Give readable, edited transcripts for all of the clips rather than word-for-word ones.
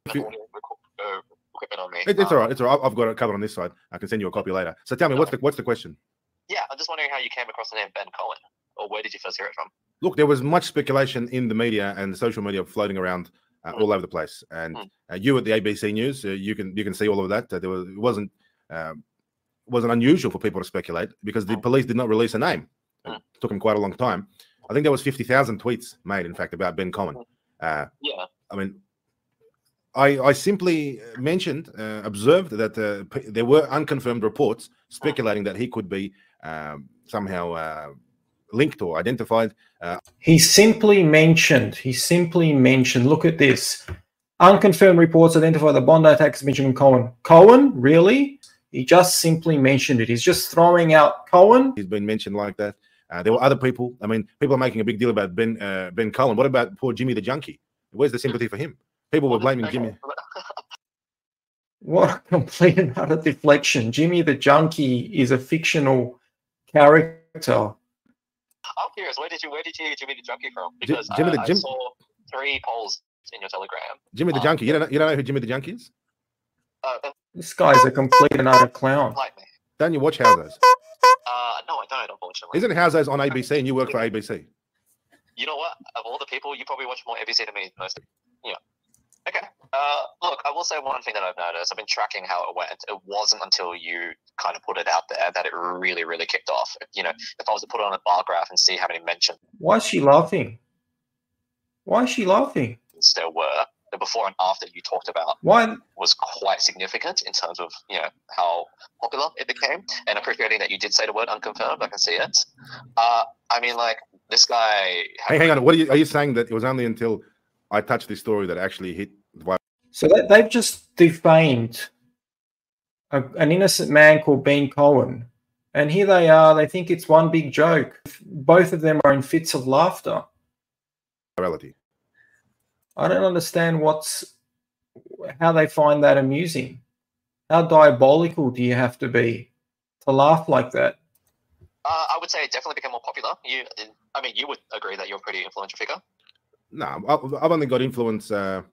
equipment on me. It's all right. It's all right. I've got it covered on this side. I can send you a copy later. So tell me, what's the question? Yeah, I'm just wondering how you came across the name Ben Cohen, or where did you first hear it from? Look, there was much speculation in the media and the social media floating around all over the place. And you at the ABC News, you can see all of that. It wasn't unusual for people to speculate because the police did not release a name. It took them quite a long time. I think there was 50,000 tweets made, in fact, about Ben Cohen. Yeah. I mean, I simply mentioned, observed that there were unconfirmed reports speculating that he could be somehow linked or identified. He simply mentioned, look at this. Unconfirmed reports identify the Bondi attack as Benjamin Cohen. Cohen? Really? He just simply mentioned it. He's just throwing out Cohen. He's been mentioned like that. There were other people. I mean, people are making a big deal about Ben Cohen. What about poor Jimmy the Junkie? Where's the sympathy for him? People were blaming Jimmy. What a complete and utter deflection. Jimmy the Junkie is a fictional character. I'm curious, where did you hear Jimmy the Junkie from? Because I saw 3 polls in your Telegram. Jimmy the Junkie. You don't know who Jimmy the Junkie is? This guy's a complete and utter clown. Like me. Don't you watch Houses? No, I don't, unfortunately. Isn't Houses on ABC and you work for ABC? You know what? Of all the people, you probably watch more ABC than me. Most. Yeah. Okay. Look, I will say one thing that I've noticed. I've been tracking how it went. It wasn't until you kind of put it out there that it really, really kicked off. You know, if I was to put it on a bar graph and see how many mentions. Why is she laughing? Why is she laughing? There were. The before and after you talked about was quite significant in terms of, you know, how popular it became. And appreciating that you did say the word unconfirmed. I can see it. I mean, like, this guy... Hey, hang on. What are you saying that it was only until I touched this story that actually hit... So they've just defamed an innocent man called Ben Cohen. And here they are. They think it's one big joke. Both of them are in fits of laughter. Reality. I don't understand how they find that amusing. How diabolical do you have to be to laugh like that? I would say it definitely became more popular. I mean, you would agree that you're a pretty influential figure. No, I've only got influence over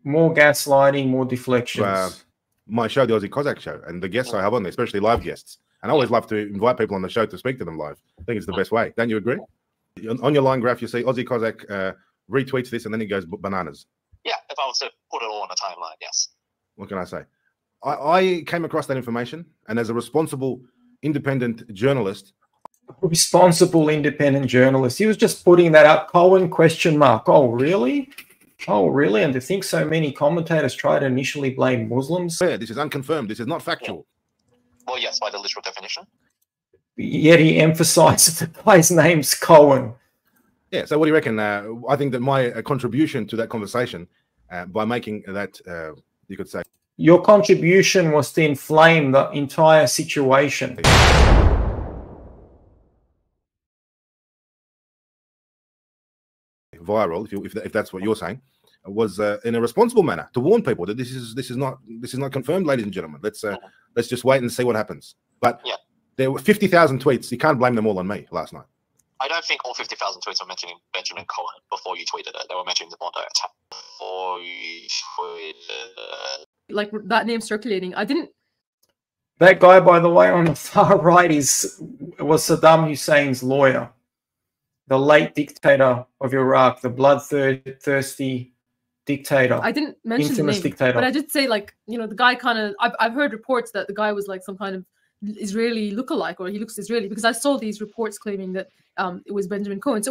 more gaslighting, more deflections. My show, the Aussie Cossack show, and the guests I have on there, especially live guests. And I always love to invite people on the show to speak to them live. I think it's the best way. Don't you agree? On your line graph, you see Aussie Cossack retweets this, and then he goes bananas. Yeah, if I was to put it all on a timeline, yes. What can I say? I came across that information, and as a responsible, independent journalist... Responsible, independent journalist. He was just putting that up. Cohen ? Oh, really? Oh, really? And to think so many commentators tried to initially blame Muslims? Yeah, this is unconfirmed. This is not factual. Yeah. Well, yes, by the literal definition. Yet he emphasized that the guy's name's Cohen. Yeah, so what do you reckon? I think that my contribution to that conversation, by making that, you could say... Your contribution was to inflame the entire situation. Viral, if that's what you're saying, was in a responsible manner to warn people that this is not confirmed, ladies and gentlemen. Let's just wait and see what happens. But there were 50,000 tweets. You can't blame them all on me last night. I don't think all 50,000 tweets were mentioning Benjamin Cohen before you tweeted it. They were mentioning the Bondi attack before you tweeted it. Like that name circulating. I didn't. That guy, by the way, on the far right was Saddam Hussein's lawyer, the late dictator of Iraq, the bloodthirsty dictator. I didn't mention the name, dictator. But I did say, like, you know, the guy kind of. I've heard reports that the guy was like some kind of Israeli lookalike, or he looks Israeli, because I saw these reports claiming that it was Benjamin Cohen. So it was